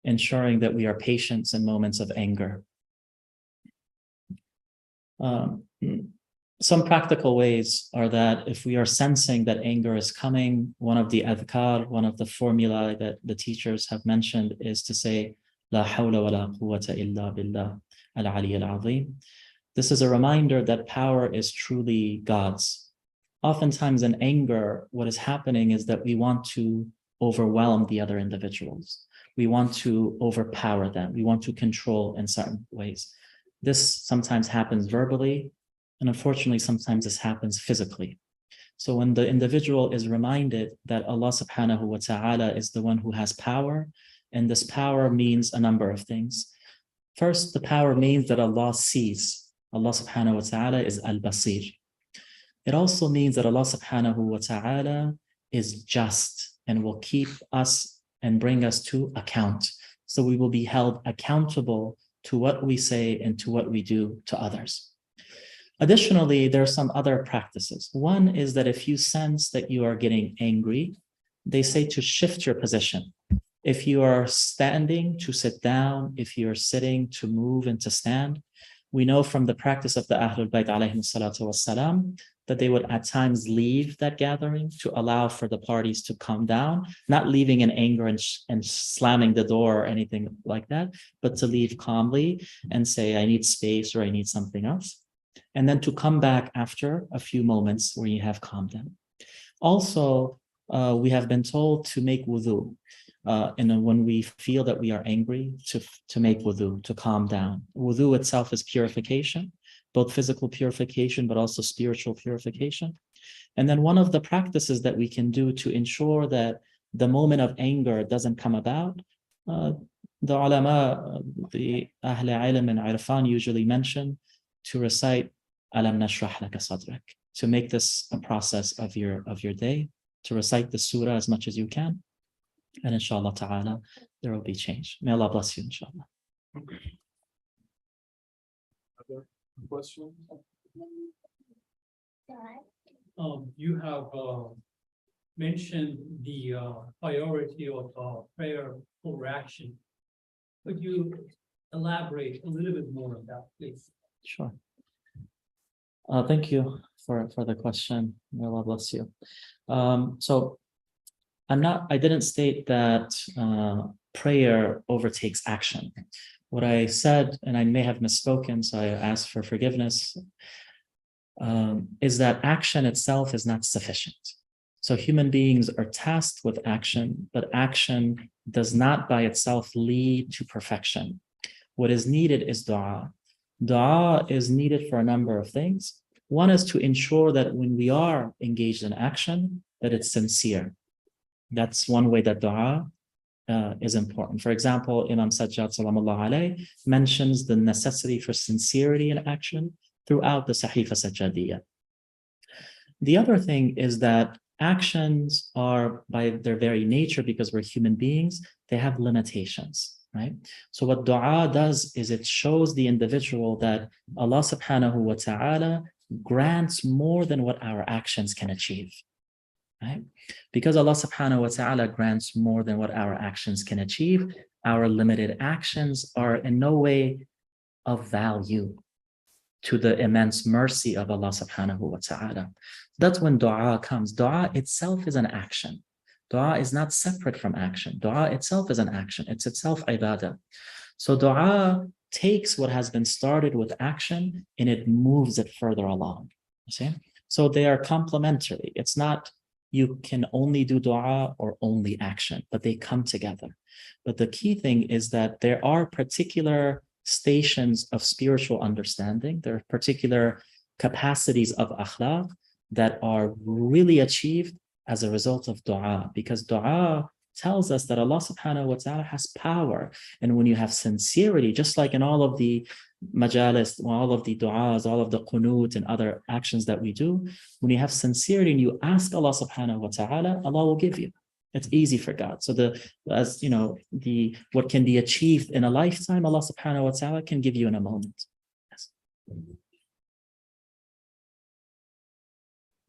ensuring that we are patient in moments of anger. Some practical ways are that if we are sensing that anger is coming, one of the adhkar, one of the formulae that the teachers have mentioned is to say, La hawla wa la quwwata illa billah al-ali al-azim. This is a reminder that power is truly God's. Oftentimes in anger, what is happening is that we want to overwhelm the other individuals. We want to overpower them. We want to control in certain ways. This sometimes happens verbally, and unfortunately, sometimes this happens physically. So when the individual is reminded that Allah subhanahu wa ta'ala is the one who has power, and this power means a number of things. First, the power means that Allah sees. Allah subhanahu wa ta'ala is al-basir. It also means that Allah subhanahu wa ta'ala is just and will keep us and bring us to account. So we will be held accountable to what we say and to what we do to others. Additionally, there are some other practices. One is that if you sense that you are getting angry, they say to shift your position. If you are standing, to sit down. If you are sitting, to move and to stand. We know from the practice of the Ahlul Bayt alayhim salatu wassalam that they would at times leave that gathering to allow for the parties to calm down, not leaving in anger and slamming the door or anything like that, but to leave calmly and say, I need space or I need something else. And then to come back after a few moments where you have calmed down. Also, we have been told to make wudu. And when we feel that we are angry, to make wudu, to calm down. Wudu itself is purification, both physical purification, but also spiritual purification. And then one of the practices that we can do to ensure that the moment of anger doesn't come about, the ulama, the Ahl Ilm and Irfan usually mention to recite Alam nashrah laka sadrak, to make this a process of your day, to recite the surah as much as you can. And inshallah ta'ala, there will be change. May Allah bless you, inshallah. Other questions? You have mentioned the priority of prayer over action. Could you elaborate a little bit more on that, please? Sure. Thank you for the question. May Allah bless you. So I didn't state that prayer overtakes action. What I said, and I may have misspoken, so I ask for forgiveness, is that action itself is not sufficient. So human beings are tasked with action, but action does not by itself lead to perfection. What is needed is dua. Dua is needed for a number of things. One is to ensure that when we are engaged in action, that it's sincere. That's one way that dua is important. For example, Imam Sajjad Salamullah alayh mentions the necessity for sincerity in action throughout the Sahifa Sajjadiyya. The other thing is that actions are, by their very nature, because we're human beings, they have limitations, right? So what dua does is it shows the individual that Allah subhanahu wa ta'ala grants more than what our actions can achieve. Right? Because Allah subhanahu wa ta'ala grants more than what our actions can achieve, our limited actions are in no way of value to the immense mercy of Allah subhanahu wa ta'ala. That's when dua comes. Dua itself is an action. Dua is not separate from action. Dua itself is an action. It's itself ibadah. So dua takes what has been started with action and it moves it further along. You see? So they are complementary. It's not you can only do dua or only action, but they come together. But the key thing is that there are particular stations of spiritual understanding. There are particular capacities of akhlaq that are really achieved as a result of dua, because dua tells us that Allah subhanahu wa ta'ala has power. And when you have sincerity, just like in all of the majalis, all of the du'as, all of the qunut and other actions that we do, when you have sincerity and you ask Allah subhanahu wa ta'ala, Allah will give you. It's easy for God. So what can be achieved in a lifetime, Allah subhanahu wa ta'ala can give you in a moment. Yes.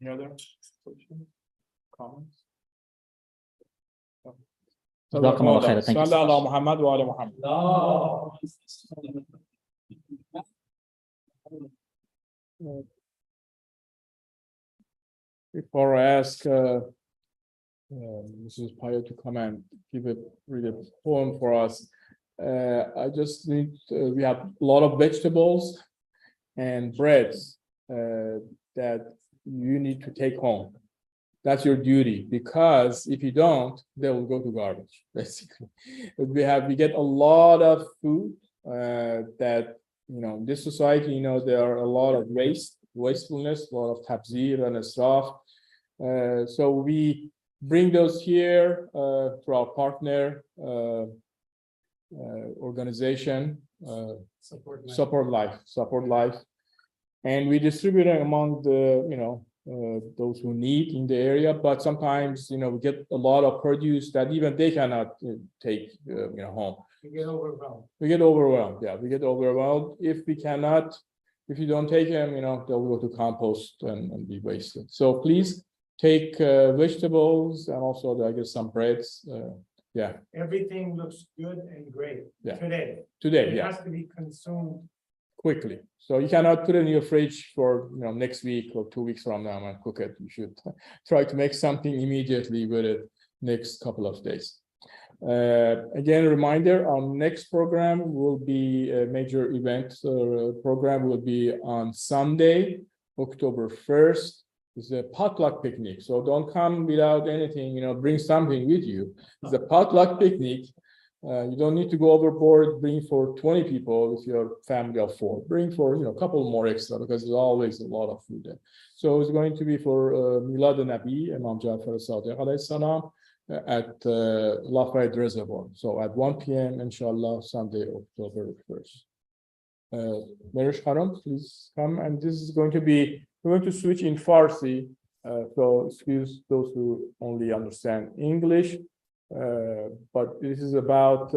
Any other questions, comments? جزاكم الله خير. Thank you so much. محمد وآل محمد. Before I ask Mrs. Payo to come and read a poem for us, I just need, we have a lot of vegetables and breads that you need to take home. That's your duty, because if you don't, they will go to garbage, basically. We get a lot of food that, in this society, there are a lot of wastefulness, a lot of tabzir and stuff. So we bring those here to our partner organization, Support Life. And we distribute it among the, those who need in the area, but sometimes, we get a lot of produce that even they cannot take, home. You get overwhelmed. We get overwhelmed. Yeah, we get overwhelmed. If you don't take them, they'll go to compost and be wasted. So please take vegetables and also, I guess, some breads. Yeah. Everything looks good and great. Yeah. Today. Today, It yeah. has to be consumed Quickly. So you cannot put it in your fridge for next week or 2 weeks from now and cook it. You should try to make something immediately with it next couple of days. Again, a reminder, our next program will be a major event program will be on Sunday, October 1st. It's a potluck picnic. So don't come without anything, bring something with you. It's a potluck picnic. You don't need to go overboard, bring for 20 people if you're a family of 4. Bring for a couple more extra, because there's always a lot of food there. So it's going to be for Milad al-Nabi, Imam Ja'far al-Sadiq alayhi salam, at Lafayette Reservoir. So at 1 p.m. inshallah, Sunday, October 1st. Marish Haram, please come. And this is going to be, we're going to switch in Farsi. So excuse those who only understand English. But this is about,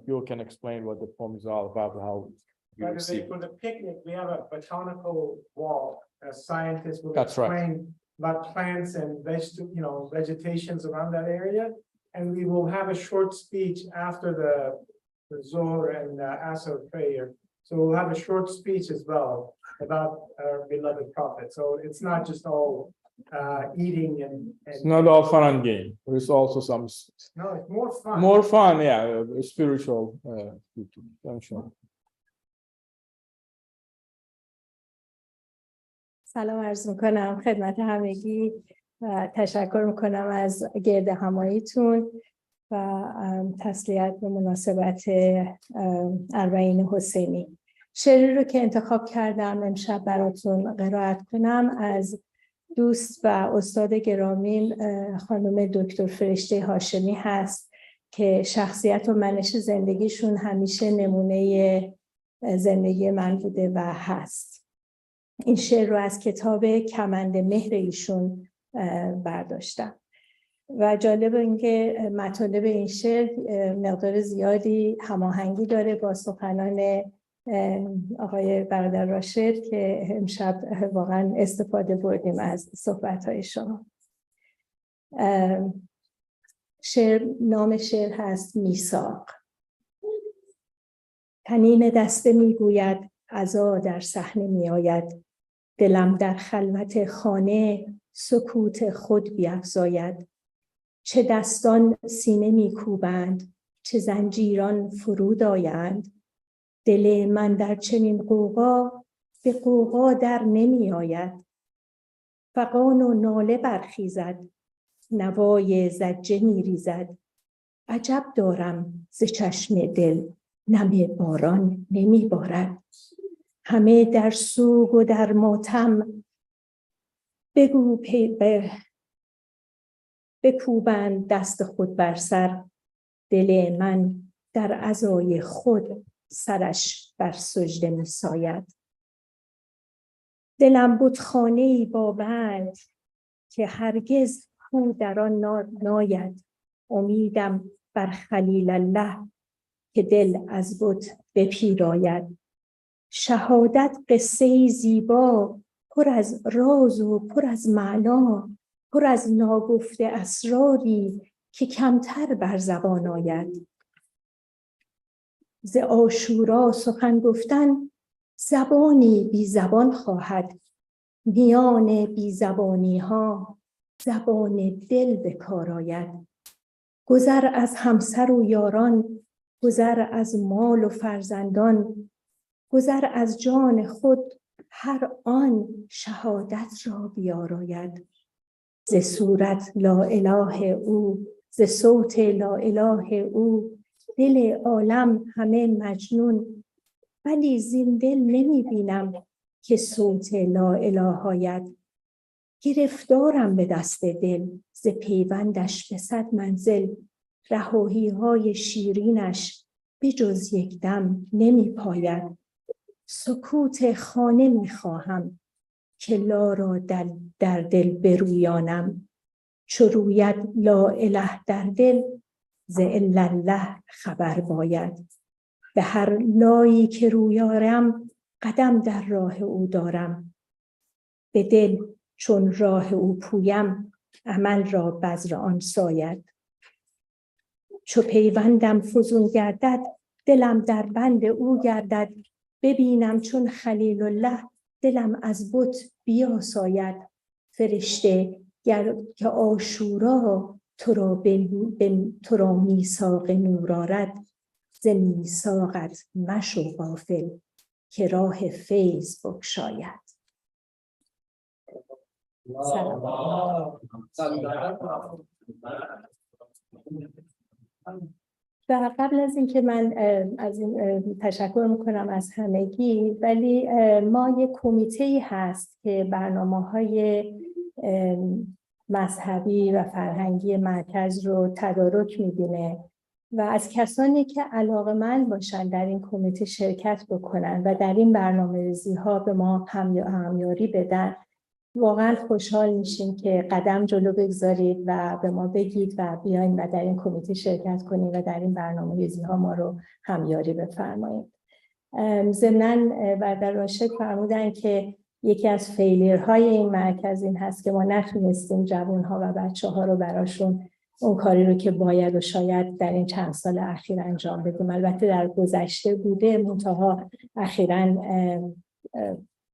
you can explain what the poem is all about, how you receive. For the picnic, we have a botanical wall. As scientists will That's right. explain about plants and vegetations around that area. And we will have a short speech after the Zohar and Asr prayer. So we'll have a short speech as well about our beloved prophet. So it's not just all eating and It's not all fun and game. There's also some no, it's more fun. more fun, yeah, spiritual. سلام عرض میکنم خدمت همگی و تشکر میکنم از گرد هماییتون و تسلیت به مناسبت اربعین حسینی. شعری رو که انتخاب کردم امشب براتون قرائت کنم از دوست و استاد گرامیم خانم دکتر فرشته هاشمی هست که شخصیت و منش زندگیشون همیشه نمونه زندگی من بوده و هست. این شعر رو از کتاب کمند مهر ایشون برداشتم و جالب اینکه مطالب این شعر مقدار زیادی هماهنگی داره با سخنان آقای برادر راشد که امشب واقعا استفاده بردیم از صحبت‌های شما. نام شعر هست میثاق. طنین دسته میگوید عزا در صحنه میآید، دلم در خلوت خانه سکوت خود بیفزاید. چه دستان سینه میکوبند، چه زنجیران فرود آیند، دل من در چنین غوغا به غوغا در نمی آید. فغان و ناله برخیزد، نوای زجه می ریزد. عجب دارم ز چشم دل نم باران نمی بارد. همه در سوگ و در ماتم بکوبند دست خود بر سر. دل من در عزای خود سرش بر سجده می ساید. دلم بتخانه‌ای با بند که هرگز خو در آن ناید. امیدم بر خلیل الله که دل از بت بپیراید. شهادت قصه‌ای زیبا پر از راز و پر از معنا، پر از ناگفته اسراری که کمتر بر زبان آید. ز عاشورا سخن گفتن زبانی بی زبان خواهد. میان بی زبانی ها زبان دل به کار آید. گذر از همسر و یاران، گذر از مال و فرزندان، گذر از جان خود هر آن شهادت را بیاراید. ز صورت لا اله او، ز صوت لا اله او، دل عالم همه مجنون. ولی زین دل نمی بینم که صوت لا اله آید. گرفتارم به دست دل ز پیوندش به 100 منزل. رهایی های شیرینش به جز یک دم نمی پاید. سکوت خانه می خواهم که لا را در دل برویانم. چو روید لا اله در دل ز الا الله خبر باید. به هر لایی که رویارم قدم در راه او دارم. به دل چون راه او پویم عمل را بذر آن ساید. چو پیوندم فزون گردد دلم در بند او گردد. ببینم چون خلیل الله دلم از بت بیاساید. فرشته گر که عاشورا تو را میثاق نور آرد. ز میثاقت مشو غافل که راه فیض بگشاید. و قبل از اینکه من از این تشکر میکنم از همگی، ولی ما یک کمیته‌ای هست که برنامه‌های مذهبی و فرهنگی مرکز رو تدارک می‌بینه و از کسانی که علاقه‌مند باشن در این کمیته شرکت بکنن و در این برنامه‌ریزی‌ها به ما همیاری بدن، واقعا خوشحال میشیم که قدم جلو بگذارید و به ما بگید و بیاین و در این کمیته شرکت کنید و در این برنامه‌ریزی‌ها ما رو همیاری بفرمایید. ضمناً برادر راشد فرمودن که یکی از فیلیرهای این مرکز این هست که ما نتونستیم جوان‌ها و بچه‌ها رو براشون اون کاری رو که باید و شاید در این چند سال اخیر انجام بدیم. البته در گذشته بوده، منتها اخیراً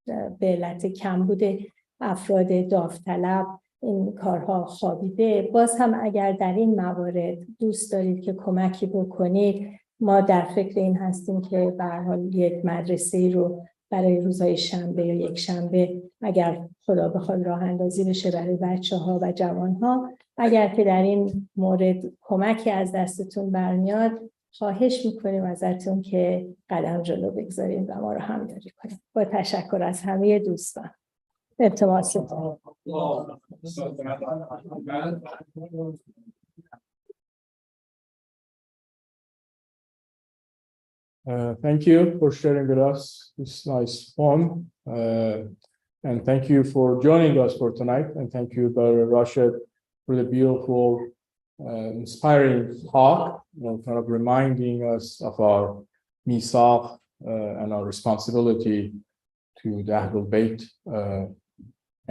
به علت کم بوده افراد داوطلب این کارها خوابیده. باز هم اگر در این موارد دوست دارید که کمکی بکنید، ما در فکر این هستیم که به هر حال یک مدرسه رو برای روزهای شنبه یا یک شنبه اگر خدا بخواد راه اندازی بشه برای بچه‌ها و جوان‌ها. اگر که در این مورد کمکی از دستتون برمیاد، خواهش میکنیم ازتون که قدم جلو بگذارید و ما رو همیاری کنید. با تشکر از همه دوستان. التماستون. Thank you for sharing with us this nice poem, and thank you for joining us for tonight. And thank you, Brother Rashid, for the beautiful, inspiring talk, kind of reminding us of our misaq and our responsibility to the Ahlul Bayt.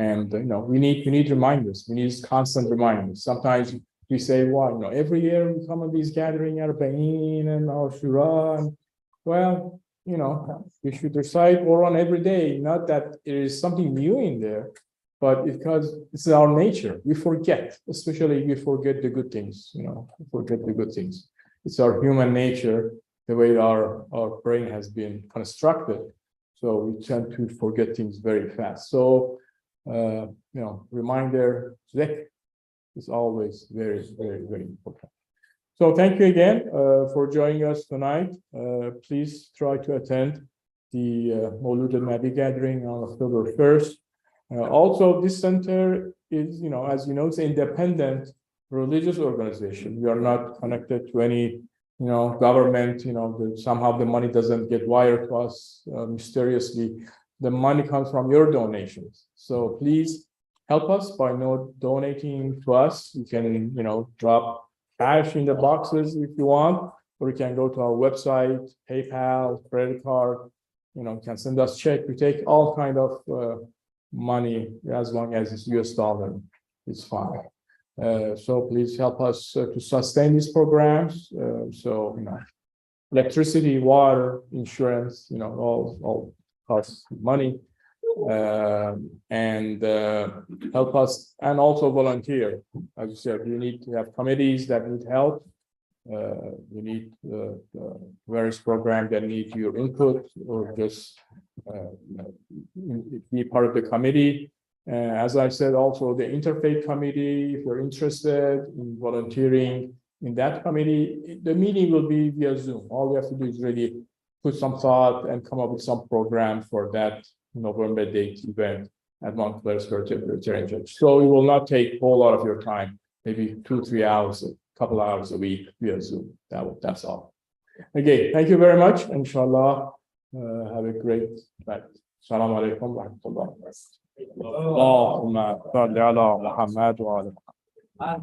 And we need reminders. We need constant reminders. Sometimes we say, "Well, every year we come to these gatherings, Arbaeen and Ashura." Well, we should recite Quran every day. Not that there is something new in there, but because it's our nature. We forget, especially we forget the good things. We forget the good things. It's our human nature, the way our brain has been constructed. So we tend to forget things very fast. So, reminder, zikr is always very, very, very important. So thank you again for joining us tonight. Please try to attend the Maulud al-Nabi gathering on October 1st. Also, this center is, as you know, it's an independent religious organization. We are not connected to any, government. Somehow the money doesn't get wired to us mysteriously. The money comes from your donations. So please help us by donating to us. You can, drop cash in the boxes if you want, or you can go to our website, PayPal, credit card. You can send us check. We take all kind of money as long as it's US dollar. It's fine. So please help us to sustain these programs. Electricity, water, insurance, all costs money. And help us, and also volunteer. As you said, you need to have committees that need help. You need various programs that need your input, or just be part of the committee. As I said, also the interfaith committee, if you're interested in volunteering in that committee, the meeting will be via Zoom. All we have to do is really put some thought and come up with some program for that November date event at Montclair Square Presbyterian Church. So it will not take a whole lot of your time, maybe 2-3 hours, a couple hours a week via Zoom. That's all. Okay, thank you very much. Inshallah, have a great night. Assalamu alaikum wa rahmatullah. Allahumma salli ala Muhammad wa ala